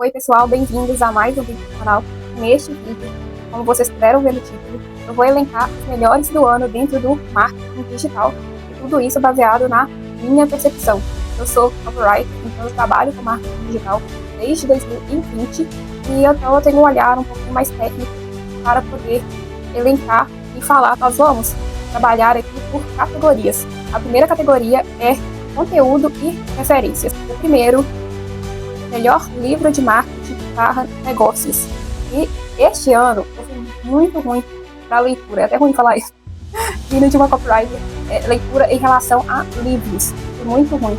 Oi pessoal, bem-vindos a mais um vídeo do canal. Neste vídeo, como vocês puderam ver no título, eu vou elencar os melhores do ano dentro do marketing digital, e tudo isso baseado na minha percepção. Eu sou copywriter, então eu trabalho com marketing digital desde 2020 e então eu tenho um olhar um pouquinho mais técnico para poder elencar e falar. Nós vamos trabalhar aqui por categorias. A primeira categoria é conteúdo e referências. O primeiro, melhor livro de marketing para negócios. E este ano eu fui muito ruim para leitura, é até ruim falar isso, vindo de uma copywriter, leitura em relação a livros, foi muito ruim.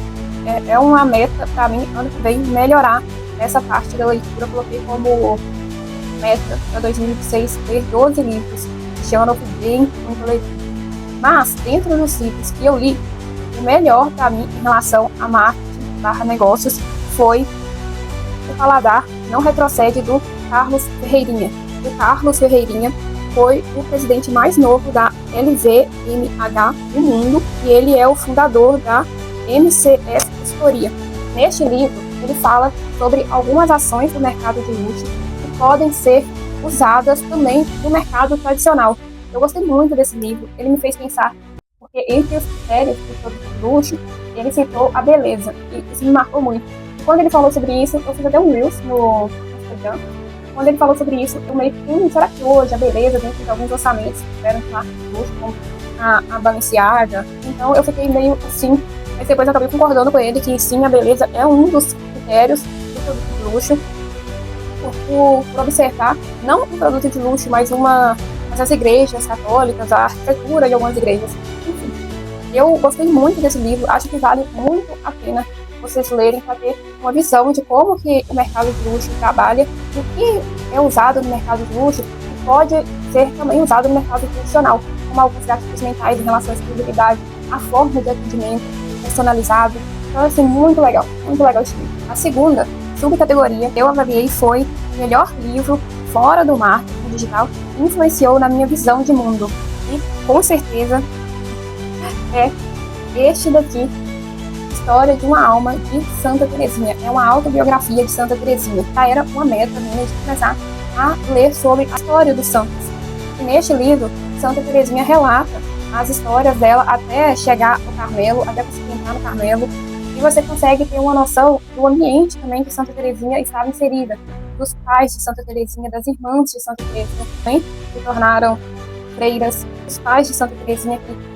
É uma meta para mim, ano que vem, melhorar essa parte da leitura. Eu coloquei como meta para 2026 ler 12 livros. Este ano eu fui bem muito leitura. Mas, dentro dos livros que eu li, o melhor para mim em relação a marketing / negócios foi O Paladar Não Retrocede, do Carlos Ferreirinha. O Carlos Ferreirinha foi o presidente mais novo da LVMH no mundo e ele é o fundador da MCS Consultoria. Neste livro, ele fala sobre algumas ações do mercado de luxo que podem ser usadas também no mercado tradicional. Eu gostei muito desse livro, ele me fez pensar, porque entre os critérios do produto de luxo, ele citou a beleza, e isso me marcou muito. Quando ele falou sobre isso, eu fiz até um Reels no Instagram. Quando ele falou sobre isso, eu meio que, será que hoje a beleza, dentro de alguns orçamentos que tiveram de marca de luxo, como a Balenciaga? Então eu fiquei meio assim, mas depois eu acabei concordando com ele que sim, a beleza é um dos critérios do produto de luxo. Por observar, não um produto de luxo, mas as igrejas católicas, a arquitetura de algumas igrejas. Enfim, eu gostei muito desse livro, acho que vale muito a pena vocês lerem para ter uma visão de como que o mercado de luxo trabalha, o que é usado no mercado de luxo e pode ser também usado no mercado tradicional, como alguns gatilhos mentais em relação à exclusividade, a forma de atendimento personalizado. Então, assim, muito legal esse livro. A segunda subcategoria que eu avaliei foi o melhor livro fora do marketing digital que influenciou na minha visão de mundo. E, com certeza, é este daqui, História de uma Alma, de Santa Teresinha. É uma autobiografia de Santa Teresinha. Já era uma meta minha de começar a ler sobre a história dos santos. E neste livro, Santa Teresinha relata as histórias dela até chegar no Carmelo, até conseguir entrar no Carmelo. E você consegue ter uma noção do ambiente também que Santa Teresinha estava inserida, dos pais de Santa Teresinha, das irmãs de Santa Teresinha também, que se tornaram freiras, os pais de Santa Teresinha que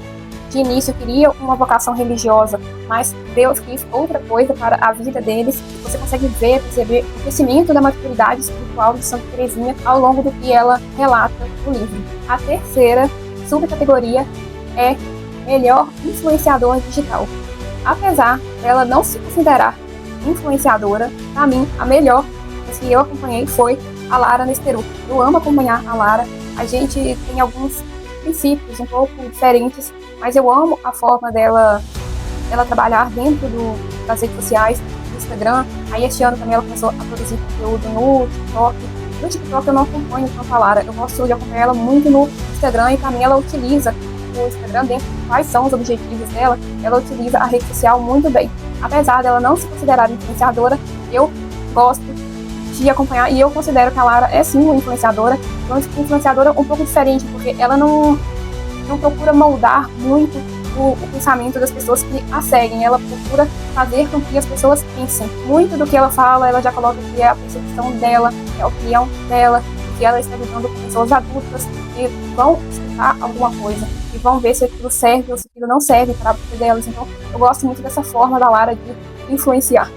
de início queriam uma vocação religiosa, mas Deus quis outra coisa para a vida deles. Você consegue perceber o crescimento da maturidade espiritual de Santa Teresinha ao longo do que ela relata no livro. A terceira subcategoria é melhor influenciador digital. Apesar dela não se considerar influenciadora, para mim, a melhor que eu acompanhei foi a Lara Nesteru. Eu amo acompanhar a Lara. A gente tem alguns princípios um pouco diferentes, mas eu amo a forma dela trabalhar dentro das redes sociais, do Instagram. Aí este ano também ela começou a produzir conteúdo no TikTok. No TikTok eu não acompanho tanto a Lara, eu gosto de acompanhar ela muito no Instagram, e para mim ela utiliza o Instagram dentro de quais são os objetivos dela, ela utiliza a rede social muito bem. Apesar dela não se considerar influenciadora, eu gosto de acompanhar, e eu considero que a Lara é sim uma influenciadora, uma influenciadora um pouco diferente, porque ela não procura moldar muito o pensamento das pessoas que a seguem, ela procura fazer com que as pessoas pensem. Muito do que ela fala, ela já coloca que é a percepção dela, é a opinião dela, que ela está lidando com pessoas adultas que vão escutar alguma coisa e vão ver se aquilo serve ou se aquilo não serve para a vida delas. Então, eu gosto muito dessa forma da Lara de influenciar.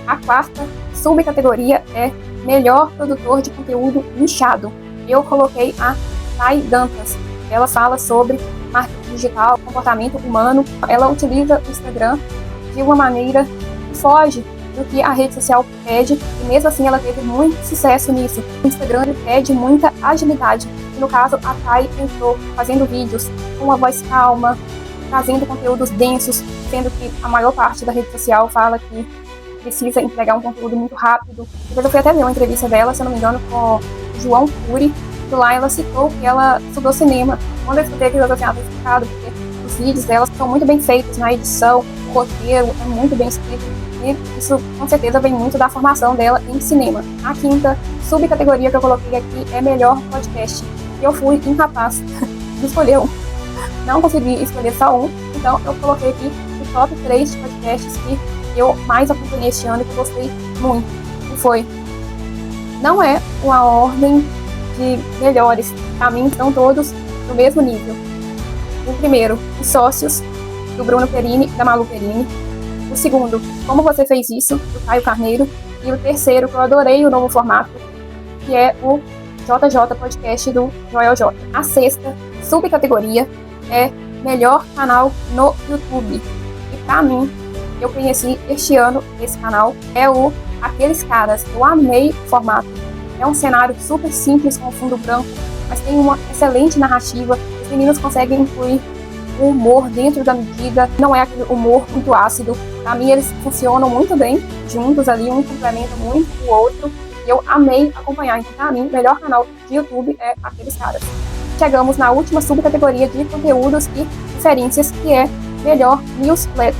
A quarta subcategoria é melhor produtor de conteúdo nichado. Eu coloquei a Thay Dantas. Ela fala sobre marketing digital, comportamento humano. Ela utiliza o Instagram de uma maneira que foge do que a rede social pede, e mesmo assim ela teve muito sucesso nisso. O Instagram pede muita agilidade. E no caso, a Thay entrou fazendo vídeos com uma voz calma, trazendo conteúdos densos, sendo que a maior parte da rede social fala que precisa entregar um conteúdo muito rápido. Depois eu fui até ver uma entrevista dela, se eu não me engano, com o João Cury. E lá ela citou que ela estudou cinema. Quando eu escutei aquilo, eu tinha explicado, porque os vídeos dela são muito bem feitos na edição, o roteiro é muito bem escrito. E isso com certeza vem muito da formação dela em cinema. A quinta subcategoria que eu coloquei aqui é melhor podcast. E eu fui incapaz de escolher um. Não consegui escolher só um, então eu coloquei aqui o top 3 de podcasts que eu mais acompanhei este ano e que eu gostei muito. E foi. Não é uma ordem de melhores, para mim estão todos no mesmo nível. O primeiro, Os Sócios, do Bruno Perini e da Malu Perini. O segundo, Como Você Fez Isso, do Caio Carneiro. E o terceiro, que eu adorei o novo formato, que é o JJ Podcast do Joel J. A sexta subcategoria é Melhor Canal no YouTube. E pra mim, eu conheci este ano esse canal, é o Aqueles Caras. Eu amei o formato. É um cenário super simples com fundo branco, mas tem uma excelente narrativa. Os meninos conseguem incluir o humor dentro da medida, não é aquele humor muito ácido. Pra mim, eles funcionam muito bem juntos ali, um complementa muito o outro. E eu amei acompanhar. Então, pra mim, o melhor canal de YouTube é Aqueles Caras. Chegamos na última subcategoria de conteúdos e referências, que é Melhor Newsletter.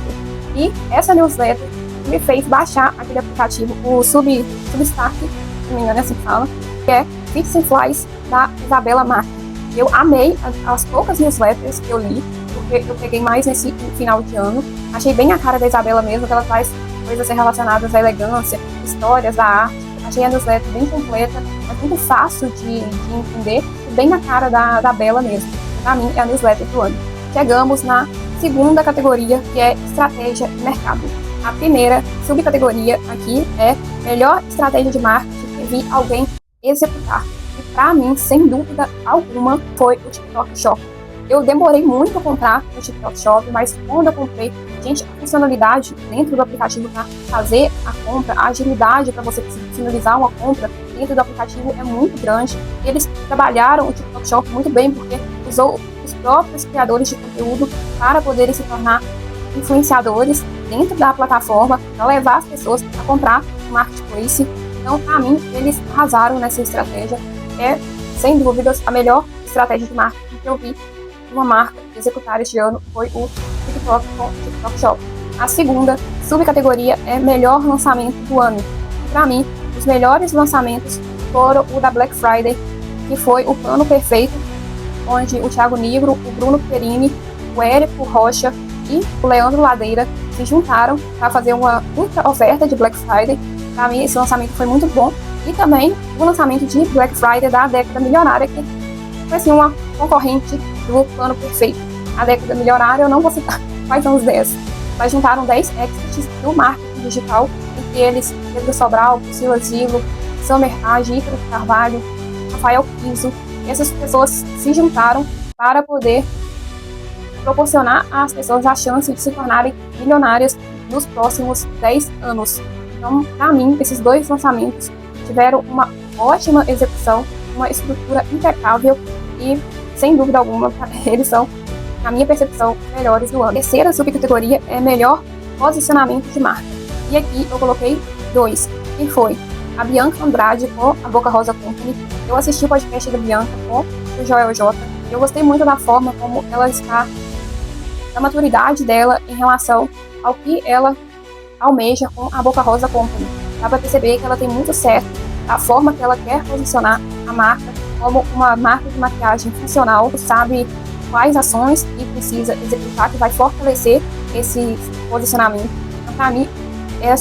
E essa newsletter me fez baixar aquele aplicativo, o Substack, se não me engano é assim que fala, que é Fits and Flies, da Isabela Marques. Eu amei as poucas newsletters que eu li, porque eu peguei mais nesse final de ano. Achei bem a cara da Isabela mesmo, que ela traz coisas relacionadas à elegância, histórias da arte. Achei a newsletter bem completa, mas muito fácil de entender, e bem na cara da Bela mesmo. Pra mim, é a newsletter do ano. Chegamos na segunda categoria, que é Estratégia de Mercado. A primeira subcategoria aqui é Melhor Estratégia de Marketing que vi alguém executar. E pra mim, sem dúvida alguma, foi o TikTok Shop. Eu demorei muito a comprar o TikTok Shop, mas quando eu comprei, gente, a funcionalidade dentro do aplicativo para fazer a compra, a agilidade para você finalizar uma compra dentro do aplicativo é muito grande. Eles trabalharam o TikTok Shop muito bem, porque usou os próprios criadores de conteúdo para poderem se tornar influenciadores dentro da plataforma, para levar as pessoas a comprar no Marketplace. Então, para mim, eles arrasaram nessa estratégia. É, sem dúvidas, a melhor estratégia de marketing que eu vi uma marca executar este ano foi o TikTok com o TikTok Shop. A segunda subcategoria é Melhor Lançamento do Ano. Para mim, os melhores lançamentos foram o da Black Friday, que foi o Plano Perfeito, onde o Thiago Nigro, o Bruno Perini, o Érico Rocha e o Leandro Ladeira se juntaram para fazer uma ultra oferta de Black Friday. Para mim, esse lançamento foi muito bom. E também o lançamento de Black Friday da Década Milionária, que foi assim, uma concorrente do Plano Perfeito. A Década Milionária, eu não vou citar quais são os 10, mas juntaram 10 experts do marketing digital, entre eles Pedro Sobral, Priscila Zilo, Samer Age, Ícaro Carvalho, Rafael Piso. Essas pessoas se juntaram para poder proporcionar às pessoas a chance de se tornarem milionárias nos próximos 10 anos. Então, para mim, esses dois lançamentos tiveram uma ótima execução, uma estrutura impecável e, sem dúvida alguma, eles são, na minha percepção, melhores do ano. A terceira subcategoria é Melhor Posicionamento de Marca. E aqui eu coloquei 2, que foi a Bianca Andrade com a Boca Rosa Company. Eu assisti o podcast da Bianca com o Joel J. Eu gostei muito da forma como ela está, da maturidade dela em relação ao que ela almeja com a Boca Rosa Company. Dá pra perceber que ela tem muito certo a forma que ela quer posicionar a marca como uma marca de maquiagem funcional, sabe quais ações que precisa executar, que vai fortalecer esse posicionamento. Então, para mim,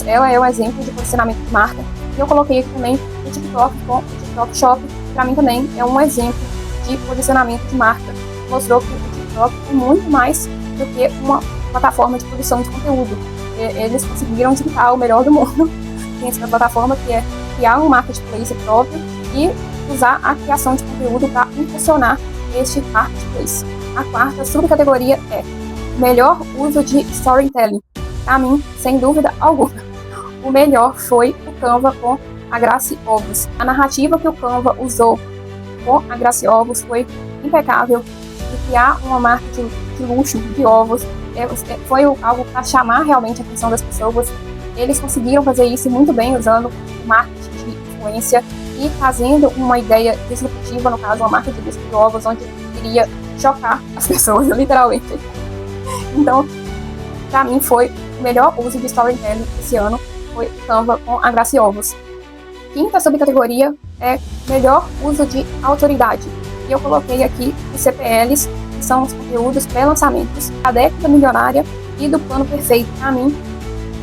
ela é um exemplo de posicionamento de marca. E eu coloquei aqui também o TikTok com o TikTok Shop, que para mim também é um exemplo de posicionamento de marca. Mostrou que o TikTok é muito mais do que uma plataforma de produção de conteúdo. Eles conseguiram juntar o melhor do mundo nessa plataforma, que é criar um marketplace próprio e usar a criação de conteúdo para impulsionar este marketplace. A quarta subcategoria é Melhor Uso de Storytelling. Para mim, sem dúvida alguma, o melhor foi o Canva com a Grace Ovos. A narrativa que o Canva usou com a Grace Ovos foi impecável. De criar uma marca de luxo de ovos foi algo para chamar realmente a atenção das pessoas. Eles conseguiram fazer isso muito bem, usando o marketing de influência e fazendo uma ideia disruptiva, no caso, uma marca de luxo de ovos, onde iria chocar as pessoas, literalmente. Então, para mim, foi o melhor uso de storytelling esse ano foi o Canva com a Graciovos. Quinta subcategoria é melhor uso de autoridade. E eu coloquei aqui os CPLs, que são os conteúdos pré-lançamentos, a década milionária e do plano perfeito. Para mim,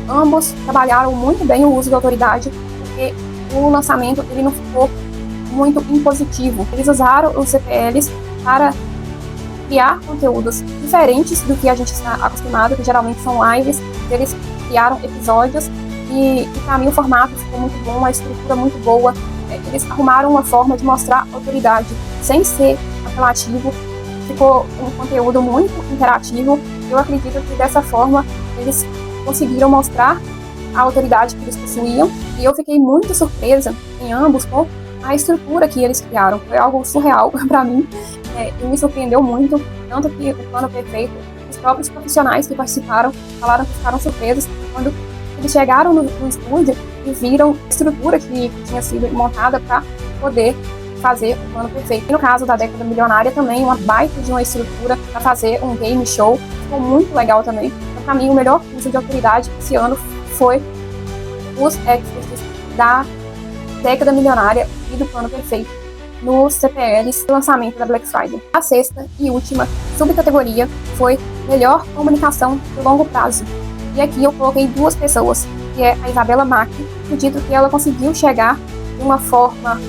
ambos trabalharam muito bem o uso da autoridade, porque o lançamento ele não ficou muito impositivo. Eles usaram os CPLs para criar conteúdos diferentes do que a gente está acostumado, que geralmente são lives. Eles criaram episódios e para mim o formato ficou muito bom, a estrutura muito boa. Eles arrumaram uma forma de mostrar autoridade sem ser apelativo. Ficou um conteúdo muito interativo. Eu acredito que dessa forma eles conseguiram mostrar a autoridade que eles possuíam, e eu fiquei muito surpresa em ambos com a estrutura que eles criaram. Foi algo surreal para mim, e me surpreendeu muito, tanto que o plano perfeito, os próprios profissionais que participaram falaram que ficaram surpresos quando eles chegaram no estúdio e viram a estrutura que tinha sido montada para poder fazer o plano perfeito. E no caso da década milionária também, uma baita de uma estrutura para fazer um game show, ficou muito legal também. Então, para mim, o melhor uso de autoridade esse ano foi os experts da década milionária e do plano perfeito nos CPLs do lançamento da Black Friday. A sexta e última subcategoria foi melhor comunicação de longo prazo. E aqui eu coloquei duas pessoas, que é a Isabela Mack. Acredito que ela conseguiu chegar de uma forma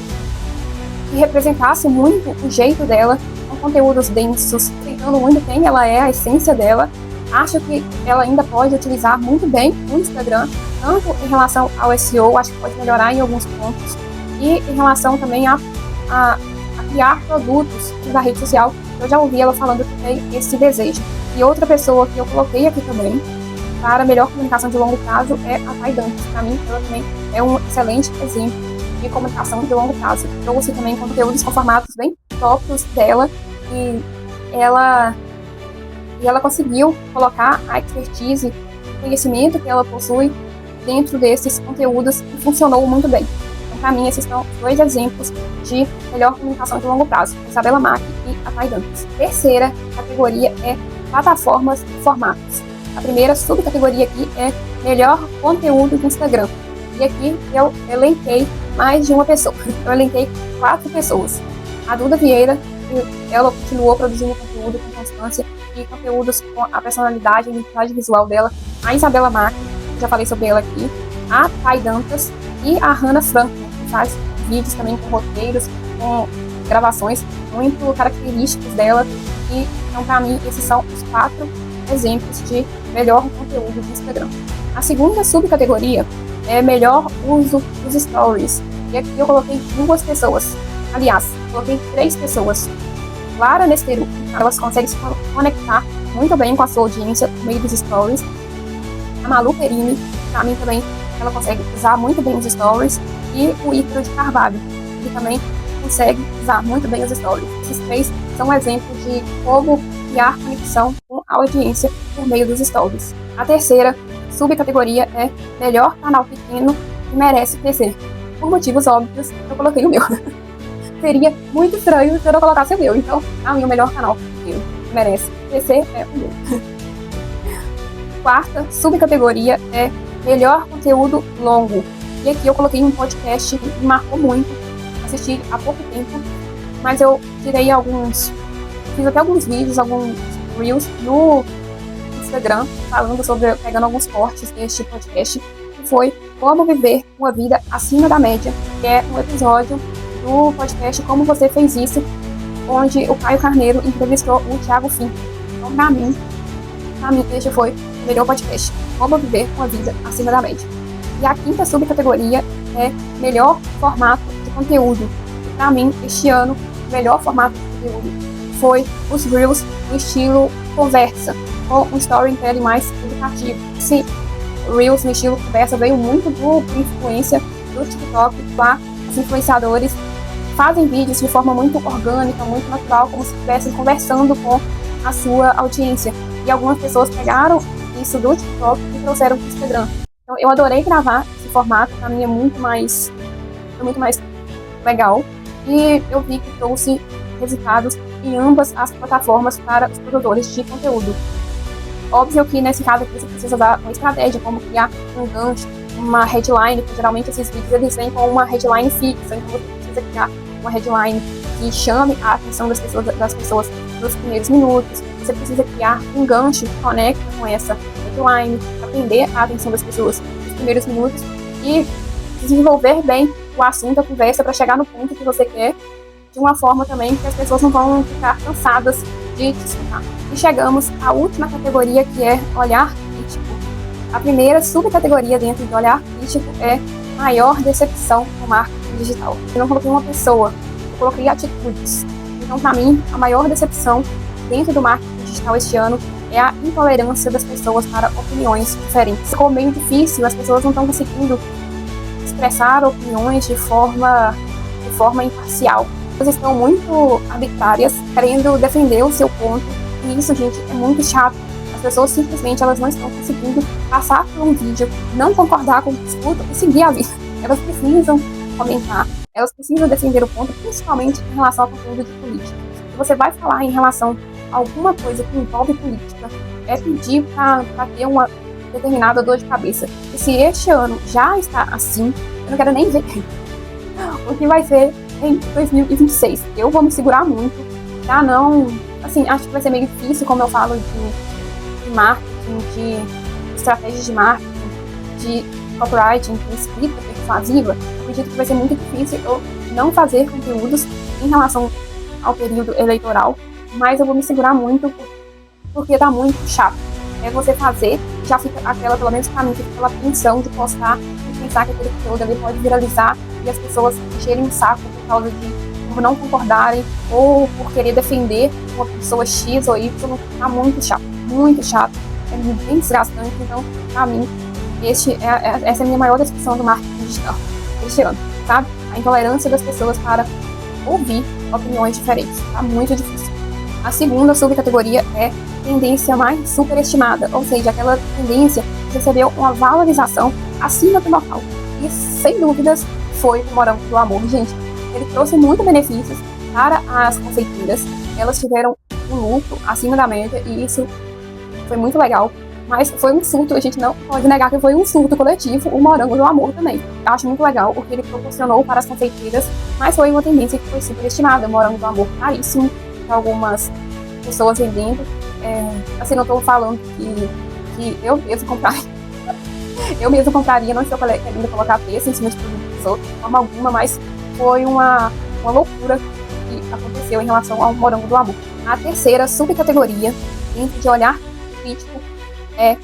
que representasse muito o jeito dela, com conteúdos densos, aceitando muito quem ela é, a essência dela. Acho que ela ainda pode utilizar muito bem o Instagram, tanto em relação ao SEO, acho que pode melhorar em alguns pontos, e em relação também a criar produtos da rede social. Eu já ouvi ela falando que tem esse desejo. E outra pessoa que eu coloquei aqui também, para melhor comunicação de longo prazo, é a Thay Dantas. Para mim, ela também é um excelente exemplo de comunicação de longo prazo. Trouxe também conteúdos com formatos bem próprios dela, e ela conseguiu colocar a expertise, o conhecimento que ela possui dentro desses conteúdos e funcionou muito bem. Então, para mim, esses são dois exemplos de melhor comunicação de longo prazo, a Isabela Mack e a Thay Dantas. Terceira categoria é plataformas e formatos. A primeira subcategoria aqui é melhor conteúdo do Instagram. E aqui eu elenquei mais de uma pessoa. Eu elenquei 4 pessoas. A Duda Vieira, ela continuou produzindo conteúdo com constância e conteúdos com a personalidade e identidade visual dela. A Isabela Mack, já falei sobre ela aqui. A Thay Dantas e a Hannah Franklin, que faz vídeos também com roteiros, com gravações muito característicos dela. E, então, para mim, esses são os 4 exemplos de melhor conteúdo do Instagram. A segunda subcategoria é melhor uso dos stories. E aqui eu coloquei 2 pessoas. Aliás, coloquei 3 pessoas. Clara Nesteru, elas conseguem se conectar muito bem com a sua audiência no meio dos stories. A Malu Perini, para mim também, ela consegue usar muito bem os stories. E o Ícaro de Carvalho, que também consegue usar muito bem os stories. Esses 3 são exemplos de como criar conexão com a audiência por meio dos stories. A terceira subcategoria é melhor canal pequeno que merece crescer. Por motivos óbvios, eu coloquei o meu. Seria muito estranho se eu não colocasse o meu. Então, para mim, o melhor canal pequeno que merece crescer é o meu. Quarta subcategoria é melhor conteúdo longo. E aqui eu coloquei um podcast que me marcou muito. Assisti há pouco tempo, mas eu tirei fiz até alguns vídeos, alguns reels no Instagram, falando sobre, pegando alguns cortes deste podcast, que foi Como Viver uma Vida Acima da Média, que é um episódio do podcast Como Você Fez Isso, onde o Caio Carneiro entrevistou o Thiago Fim. Então, pra mim, este foi o melhor podcast, Como Viver uma Vida Acima da Média. E a quinta subcategoria é melhor formato de conteúdo. E pra mim, este ano, o melhor formato de conteúdo foi os Reels no estilo conversa, com um storytelling mais educativo. Esse Reels no estilo conversa veio muito por influência do TikTok. Lá, os influenciadores fazem vídeos de forma muito orgânica, muito natural, como se estivessem conversando com a sua audiência. E algumas pessoas pegaram isso do TikTok e trouxeram para o Instagram. Então, eu adorei gravar esse formato, para mim é muito mais legal. E eu vi que trouxe resultados em ambas as plataformas para os produtores de conteúdo. Óbvio que nesse caso aqui você precisa usar uma estratégia, como criar um gancho, uma headline, que geralmente esses vídeos eles vêm com uma headline fixa, então você precisa criar uma headline que chame a atenção das pessoas nos primeiros minutos. Você precisa criar um gancho que conecta com essa headline, atender a atenção das pessoas nos primeiros minutos e desenvolver bem o assunto, a conversa, para chegar no ponto que você quer, de uma forma também que as pessoas não vão ficar cansadas de te escutar. E chegamos à última categoria, que é olhar crítico. A primeira subcategoria dentro do olhar crítico é maior decepção no marketing digital. Eu não coloquei uma pessoa, eu coloquei atitudes. Então, para mim, a maior decepção dentro do marketing digital este ano é a intolerância das pessoas para opiniões diferentes. Ficou meio difícil, as pessoas não estão conseguindo expressar opiniões de forma imparcial. Elas estão muito arbitrárias, querendo defender o seu ponto, e isso, gente, é muito chato. As pessoas simplesmente elas não estão conseguindo passar por um vídeo, não concordar com o que escutam e seguir a vida. Elas precisam comentar, elas precisam defender o ponto, principalmente em relação ao conteúdo de política. Se você vai falar em relação a alguma coisa que envolve política, é pedir para ter uma determinada dor de cabeça. E se este ano já está assim, eu não quero nem ver o que vai ser em 2026. Eu vou me segurar muito, tá? Não, assim, acho que vai ser meio difícil, como eu falo de marketing, de estratégias de marketing, de copywriting, de escrita persuasiva. Eu acredito que vai ser muito difícil eu não fazer conteúdos em relação ao período eleitoral, mas eu vou me segurar muito porque tá muito chato. É você fazer, já fica aquela, pelo menos pra mim, fica aquela tensão de postar e pensar que aquele conteúdo ali pode viralizar e as pessoas encherem um saco por causa de não concordarem ou por querer defender uma pessoa X ou Y. Tá muito chato, é bem desgastante. Então, pra mim, essa é a minha maior decepção do marketing digital este ano, sabe? A intolerância das pessoas para ouvir opiniões diferentes, tá muito difícil. A segunda subcategoria é tendência mais superestimada, ou seja, aquela tendência que recebeu uma valorização acima do normal. E, sem dúvidas, foi o Morango do Amor. Gente, ele trouxe muitos benefícios para as confeiteiras. Elas tiveram um lucro acima da média e isso foi muito legal. Mas foi um surto, a gente não pode negar que foi um surto coletivo, o Morango do Amor também. Eu acho muito legal o que ele proporcionou para as confeiteiras, mas foi uma tendência que foi superestimada. O Morango do Amor caríssimo, algumas pessoas vendendo. Assim, não estou falando que eu mesmo compraria. Eu mesmo compraria, não estou querendo colocar preço em cima de produtos dos outros, de forma alguma, mas foi uma loucura que aconteceu em relação ao Morango do Amor. A terceira subcategoria, dentro de olhar crítico, é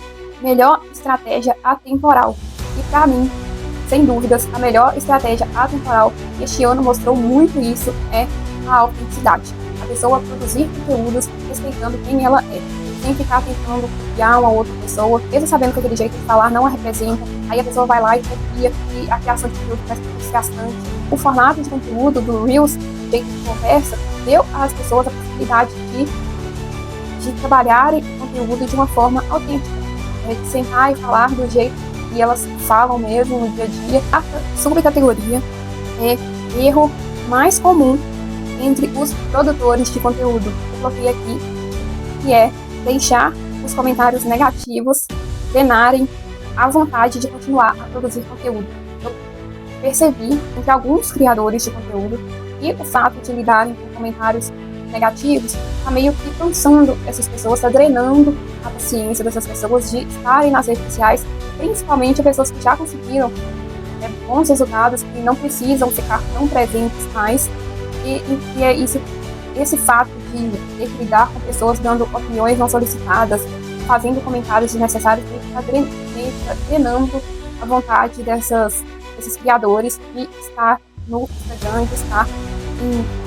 melhor estratégia atemporal. E para mim, sem dúvidas, a melhor estratégia atemporal, e este ano mostrou muito isso, é a autenticidade. A pessoa produzir conteúdos respeitando quem ela é, sem ficar tentando copiar uma outra pessoa, mesmo sabendo que aquele jeito de falar não a representa, aí a pessoa vai lá e copia, e a criação de conteúdo parece desgastante. O formato de conteúdo do Reels, o jeito de conversa, deu às pessoas a possibilidade de trabalharem o conteúdo de uma forma autêntica, de sentar e falar do jeito que elas falam mesmo no dia a dia. A subcategoria é erro mais comum entre os produtores de conteúdo. Eu coloquei aqui, que é deixar os comentários negativos drenarem a vontade de continuar a produzir conteúdo. Eu percebi entre alguns criadores de conteúdo que o fato de lidarem com comentários negativos está meio que cansando essas pessoas, está drenando a paciência dessas pessoas de estarem nas redes sociais, principalmente pessoas que já conseguiram bons resultados, que não precisam ficar tão presentes mais. E é isso, esse fato de ter que lidar com pessoas dando opiniões não solicitadas, fazendo comentários desnecessários, que está drenando a vontade desses criadores que está no Instagram, que está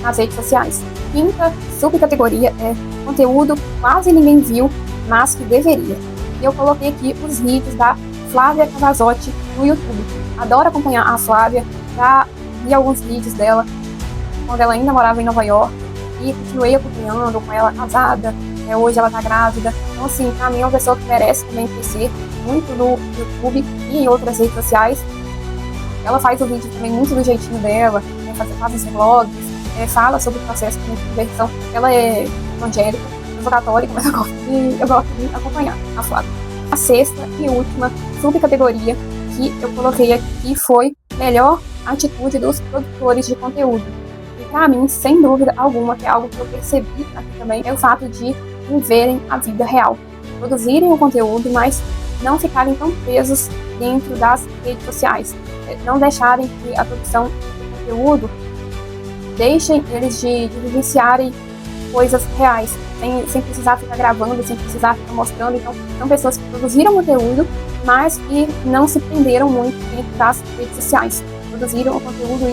nas redes sociais. Quinta subcategoria é conteúdo quase ninguém viu, mas que deveria. E eu coloquei aqui os vídeos da Flávia Cavazotti no YouTube. Adoro acompanhar a Flávia, já vi alguns vídeos dela quando ela ainda morava em Nova York e continuei acompanhando com ela casada, hoje ela tá grávida. Então, assim, pra mim é uma pessoa que merece também crescer muito no YouTube e em outras redes sociais. Ela faz o vídeo também muito do jeitinho dela, faz os vlogs, fala sobre o processo de conversão. Ela é evangélica, Eu sou católica, mas eu gosto de acompanhar a Flávia. A sexta e última subcategoria que eu coloquei aqui foi melhor atitude dos produtores de conteúdo. E para mim, sem dúvida alguma, que é algo que eu percebi aqui também, é o fato de viverem a vida real. Produzirem o conteúdo, mas não ficarem tão presos dentro das redes sociais. Não deixarem que a produção de conteúdo deixem eles de vivenciarem coisas reais, sem precisar ficar gravando, sem precisar ficar mostrando. Então, são pessoas que produziram conteúdo, mas que não se prenderam muito dentro das redes sociais. Produziram o conteúdo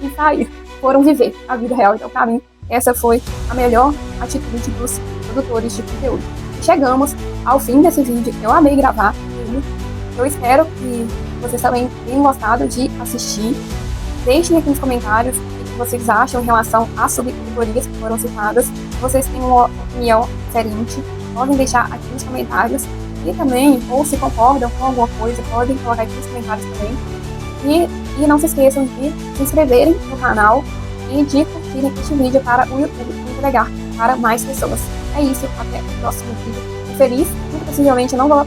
e saíram, foram viver a vida real. Então, para mim, essa foi a melhor atitude dos produtores de conteúdo. Chegamos ao fim desse vídeo. Eu amei gravar ele. Eu espero que vocês também tenham gostado de assistir. Deixem aqui nos comentários o que vocês acham em relação às subcategorias que foram citadas. Se vocês têm uma opinião diferente, podem deixar aqui nos comentários. E também, ou se concordam com alguma coisa, podem colocar aqui nos comentários também. E não se esqueçam de se inscreverem no canal e de curtirem este vídeo para o YouTube entregar para mais pessoas. É isso, até o próximo vídeo. Tô feliz, muito possivelmente eu não vou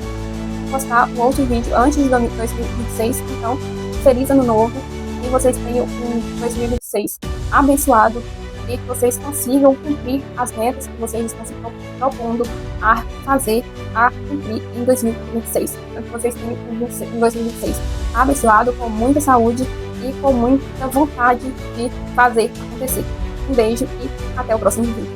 postar um outro vídeo antes de 2026, então feliz ano novo, que vocês tenham um 2026 abençoado e que vocês consigam cumprir as metas que vocês estão se propondo a fazer, a cumprir em 2026. Então que vocês tenham um 2026 abençoado, com muita saúde e com muita vontade de fazer acontecer. Um beijo e até o próximo vídeo.